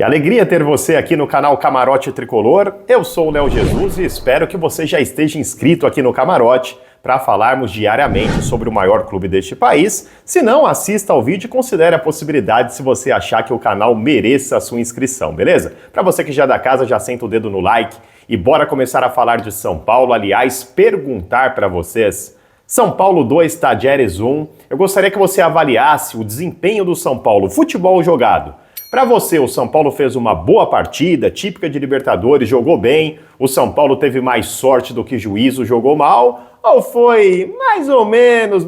Que alegria ter você aqui no canal Camarote Tricolor. Eu sou o Léo Jesus e espero que você já esteja inscrito aqui no Camarote para falarmos diariamente sobre o maior clube deste país. Se não, assista ao vídeo e considere a possibilidade se você achar que o canal mereça a sua inscrição, beleza? Para você que já é da casa, já senta o dedo no like e bora começar a falar de São Paulo. Aliás, perguntar para vocês: São Paulo 2, Tajeres 1. Eu gostaria que você avaliasse o desempenho do São Paulo, futebol jogado. Para você, o São Paulo fez uma boa partida, típica de Libertadores, jogou bem, o São Paulo teve mais sorte do que juízo, jogou mal, ou foi mais ou menos,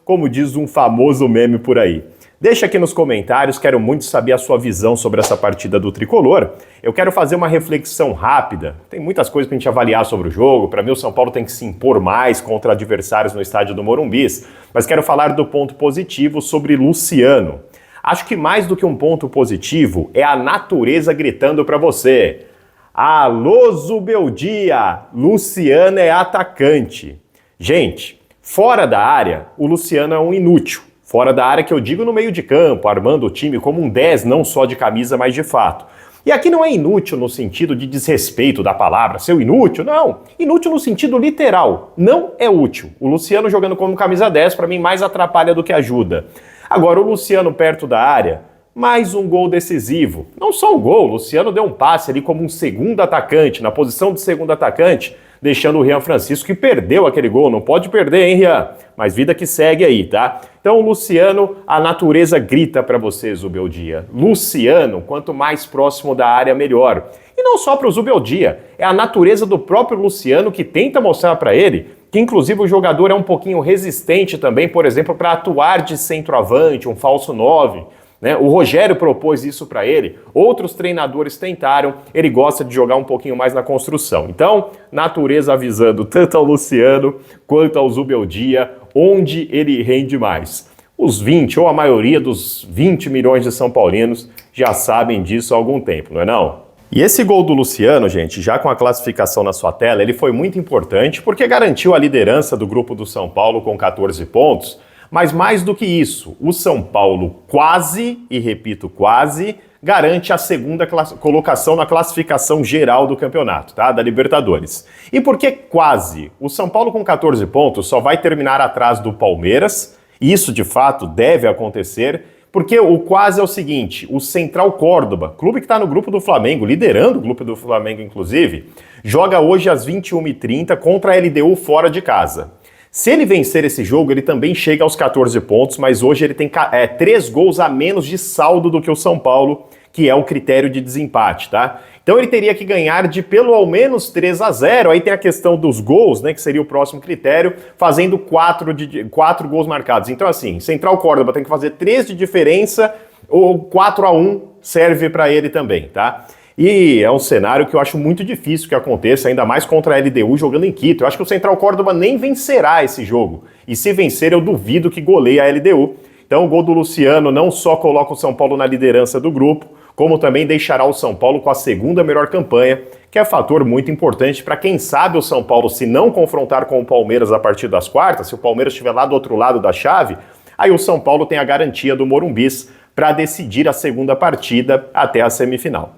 como diz um famoso meme por aí? Deixa aqui nos comentários, quero muito saber a sua visão sobre essa partida do Tricolor. Eu quero fazer uma reflexão rápida, tem muitas coisas pra gente avaliar sobre o jogo, para mim o São Paulo tem que se impor mais contra adversários no estádio do Morumbi, mas quero falar do ponto positivo sobre Luciano. Acho que mais do que um ponto positivo é a natureza gritando para você: alô Zubeldia, Luciano é atacante. Gente, fora da área, o Luciano é um inútil. Fora da área que eu digo no meio de campo, armando o time como um 10, não só de camisa, mas de fato. E aqui não é inútil no sentido de desrespeito da palavra, seu inútil, não. Inútil no sentido literal, não é útil. O Luciano jogando como camisa 10, para mim, mais atrapalha do que ajuda. Agora, o Luciano perto da área, mais um gol decisivo. Não só um gol, o Luciano deu um passe ali como um segundo atacante, na posição de segundo atacante, deixando o Rian Francisco, que perdeu aquele gol. Não pode perder, hein, Rian? Mas vida que segue aí, tá? Então, o Luciano, a natureza grita para você, Zubeldia. Luciano, quanto mais próximo da área, melhor. E não só para o Zubeldia, é a natureza do próprio Luciano que tenta mostrar para ele que inclusive o jogador é um pouquinho resistente também, por exemplo, para atuar de centroavante, um falso 9. Né? O Rogério propôs isso para ele, outros treinadores tentaram, ele gosta de jogar um pouquinho mais na construção. Então, natureza avisando tanto ao Luciano quanto ao Zubeldia, onde ele rende mais. Os 20, ou a maioria dos 20 milhões de São Paulinos já sabem disso há algum tempo, não é não? E esse gol do Luciano, gente, já com a classificação na sua tela, ele foi muito importante porque garantiu a liderança do grupo do São Paulo com 14 pontos, mas mais do que isso, o São Paulo quase, e repito, quase, garante a segunda colocação na classificação geral do campeonato, tá? Da Libertadores. E por que quase? O São Paulo com 14 pontos só vai terminar atrás do Palmeiras, e isso de fato deve acontecer, porque o quase é o seguinte: o Central Córdoba, clube que está no grupo do Flamengo, liderando o grupo do Flamengo inclusive, joga hoje às 21h30 contra a LDU fora de casa. Se ele vencer esse jogo, ele também chega aos 14 pontos, mas hoje ele tem 3 gols a menos de saldo do que o São Paulo, que é o critério de desempate, tá? Então ele teria que ganhar de pelo menos 3-0, aí tem a questão dos gols, né, que seria o próximo critério, fazendo 4 gols marcados. Então assim, Central Córdoba tem que fazer 3 de diferença, ou 4-1 serve para ele também, tá? E é um cenário que eu acho muito difícil que aconteça, ainda mais contra a LDU jogando em Quito. Eu acho que o Central Córdoba nem vencerá esse jogo, e se vencer eu duvido que goleie a LDU. Então o gol do Luciano não só coloca o São Paulo na liderança do grupo, como também deixará o São Paulo com a segunda melhor campanha, que é fator muito importante para quem sabe o São Paulo, se não confrontar com o Palmeiras a partir das quartas, se o Palmeiras estiver lá do outro lado da chave, aí o São Paulo tem a garantia do Morumbis para decidir a segunda partida até a semifinal.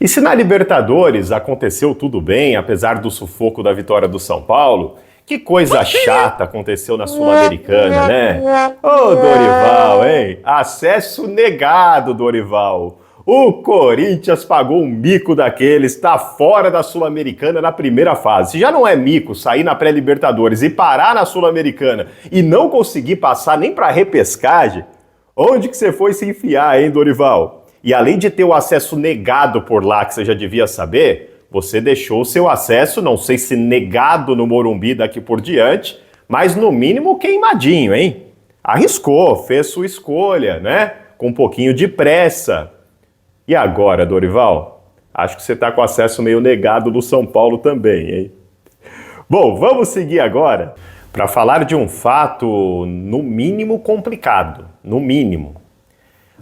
E se na Libertadores aconteceu tudo bem, apesar do sufoco da vitória do São Paulo, que coisa chata aconteceu na Sul-Americana, né? Ô, Dorival, hein? Acesso negado, Dorival. O Corinthians pagou um mico daqueles, tá fora da Sul-Americana na primeira fase. Se já não é mico sair na pré-Libertadores e parar na Sul-Americana e não conseguir passar nem pra repescagem, onde que você foi se enfiar, hein, Dorival? E além de ter o acesso negado por lá, que você já devia saber, você deixou o seu acesso, não sei se negado no Morumbi daqui por diante, mas no mínimo queimadinho, hein? Arriscou, fez sua escolha, né? Com um pouquinho de pressa. E agora, Dorival? Acho que você tá com acesso meio negado do São Paulo também, hein? Bom, vamos seguir agora para falar de um fato, no mínimo, complicado. No mínimo.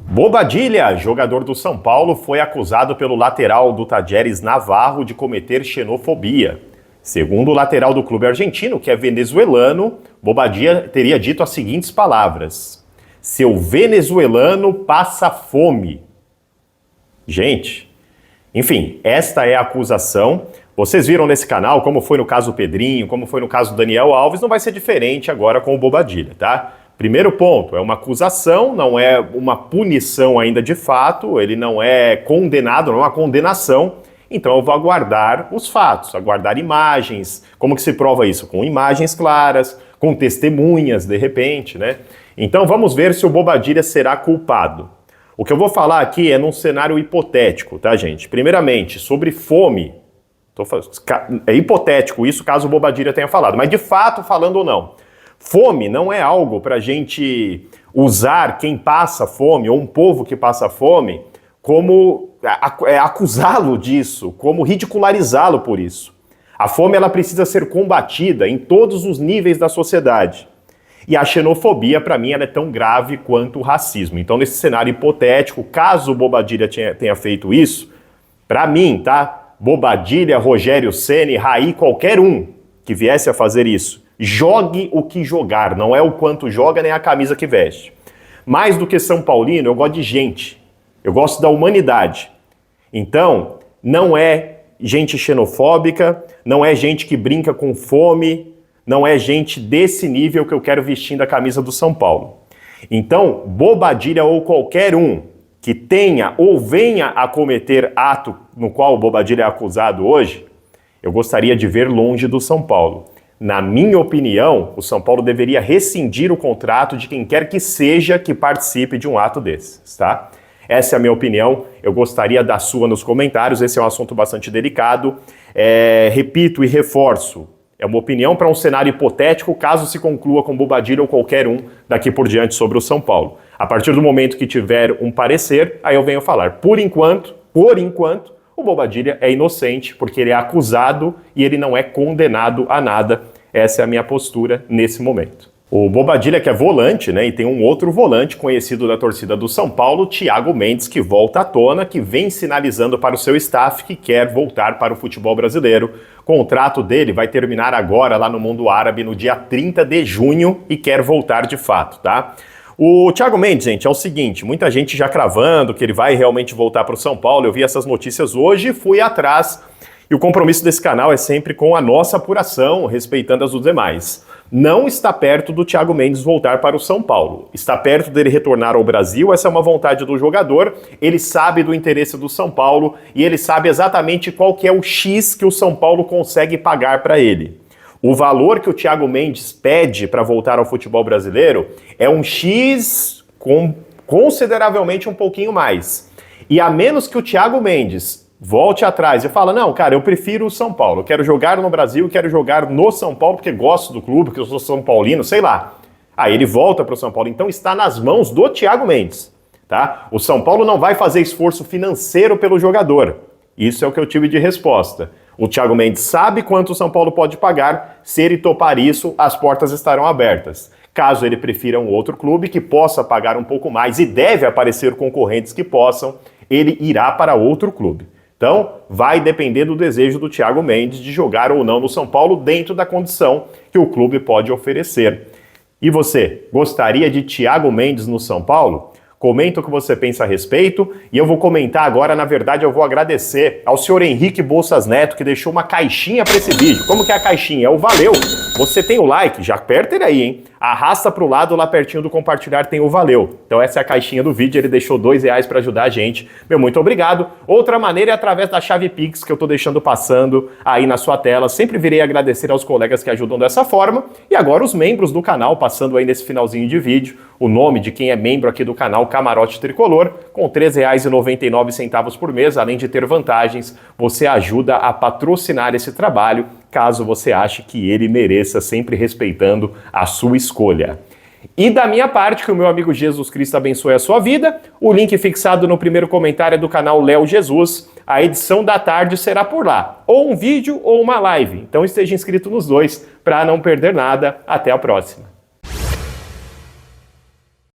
Bobadilla, jogador do São Paulo, foi acusado pelo lateral do Tajeres Navarro de cometer xenofobia. Segundo o lateral do clube argentino, que é venezuelano, Bobadilla teria dito as seguintes palavras: Seu venezuelano passa fome. Gente, enfim, esta é a acusação. Vocês viram nesse canal, como foi no caso do Pedrinho, como foi no caso do Daniel Alves, não vai ser diferente agora com o Bobadilla, tá? Primeiro ponto, é uma acusação, não é uma punição ainda de fato, ele não é condenado, não é uma condenação, então eu vou aguardar os fatos, aguardar imagens. Como que se prova isso? Com imagens claras, com testemunhas, de repente, né? Então vamos ver se o Bobadilla será culpado. O que eu vou falar aqui é num cenário hipotético, tá, gente? Primeiramente, sobre fome. É hipotético isso, caso o Bobadilla tenha falado, mas de fato, falando ou não. Fome não é algo pra gente usar quem passa fome, ou um povo que passa fome, como acusá-lo disso, como ridicularizá-lo por isso. A fome ela precisa ser combatida em todos os níveis da sociedade. E a xenofobia, para mim, ela é tão grave quanto o racismo. Então, nesse cenário hipotético, caso o Bobadilla tenha feito isso, para mim, tá? Bobadilla, Rogério Ceni, Raí, qualquer um que viesse a fazer isso, jogue o que jogar, não é o quanto joga nem a camisa que veste. Mais do que São Paulino, eu gosto de gente, eu gosto da humanidade. Então, não é gente xenofóbica, não é gente que brinca com fome, não é gente desse nível que eu quero vestindo a camisa do São Paulo. Então, Bobadilla ou qualquer um que tenha ou venha a cometer ato no qual o Bobadilla é acusado hoje, eu gostaria de ver longe do São Paulo. Na minha opinião, o São Paulo deveria rescindir o contrato de quem quer que seja que participe de um ato desses, tá? Essa é a minha opinião, eu gostaria da sua nos comentários, esse é um assunto bastante delicado. Repito e reforço, é uma opinião para um cenário hipotético, caso se conclua com Bobadilla ou qualquer um daqui por diante sobre o São Paulo. A partir do momento que tiver um parecer, aí eu venho falar. Por enquanto, o Bobadilla é inocente, porque ele é acusado e ele não é condenado a nada. Essa é a minha postura nesse momento. O Bobadilla, que é volante, né, e tem um outro volante conhecido da torcida do São Paulo, Thiago Mendes, que volta à tona, que vem sinalizando para o seu staff que quer voltar para o futebol brasileiro. O contrato dele vai terminar agora lá no mundo árabe no dia 30 de junho e quer voltar de fato, tá? O Thiago Mendes, gente, é o seguinte, muita gente já cravando que ele vai realmente voltar para o São Paulo. Eu vi essas notícias hoje e fui atrás. E o compromisso desse canal é sempre com a nossa apuração, respeitando as dos demais. Não está perto do Thiago Mendes voltar para o São Paulo. Está perto dele retornar ao Brasil, essa é uma vontade do jogador. Ele sabe do interesse do São Paulo e ele sabe exatamente qual que é o X que o São Paulo consegue pagar para ele. O valor que o Thiago Mendes pede para voltar ao futebol brasileiro é um X com consideravelmente um pouquinho mais. E a menos que o Thiago Mendes volte atrás e fala, não, cara, eu prefiro o São Paulo, eu quero jogar no Brasil, quero jogar no São Paulo porque gosto do clube, porque eu sou São Paulino, sei lá. Aí ele volta para o São Paulo, então está nas mãos do Thiago Mendes, tá? O São Paulo não vai fazer esforço financeiro pelo jogador, isso é o que eu tive de resposta. O Thiago Mendes sabe quanto o São Paulo pode pagar, se ele topar isso, as portas estarão abertas. Caso ele prefira um outro clube que possa pagar um pouco mais e deve aparecer concorrentes que possam, ele irá para outro clube. Então, vai depender do desejo do Thiago Mendes de jogar ou não no São Paulo dentro da condição que o clube pode oferecer. E você, gostaria de Thiago Mendes no São Paulo? Comenta o que você pensa a respeito e eu vou comentar agora, na verdade eu vou agradecer ao senhor Henrique Bolsas Neto que deixou uma caixinha para esse vídeo. Como que é a caixinha? É o valeu. Você tem o like, já aperta ele aí, hein? Arrasta pro lado, lá pertinho do compartilhar tem o valeu. Então essa é a caixinha do vídeo, ele deixou R$2 para ajudar a gente. Meu, muito obrigado. Outra maneira é através da chave Pix que eu tô deixando passando aí na sua tela. Sempre virei agradecer aos colegas que ajudam dessa forma. E agora os membros do canal, passando aí nesse finalzinho de vídeo, o nome de quem é membro aqui do canal Camarote Tricolor, com R$3,99 por mês, além de ter vantagens, você ajuda a patrocinar esse trabalho, caso você ache que ele mereça, sempre respeitando a sua escolha. E da minha parte, que o meu amigo Jesus Cristo abençoe a sua vida, o link fixado no primeiro comentário é do canal Léo Jesus. A edição da tarde será por lá, ou um vídeo ou uma live. Então esteja inscrito nos dois para não perder nada. Até a próxima.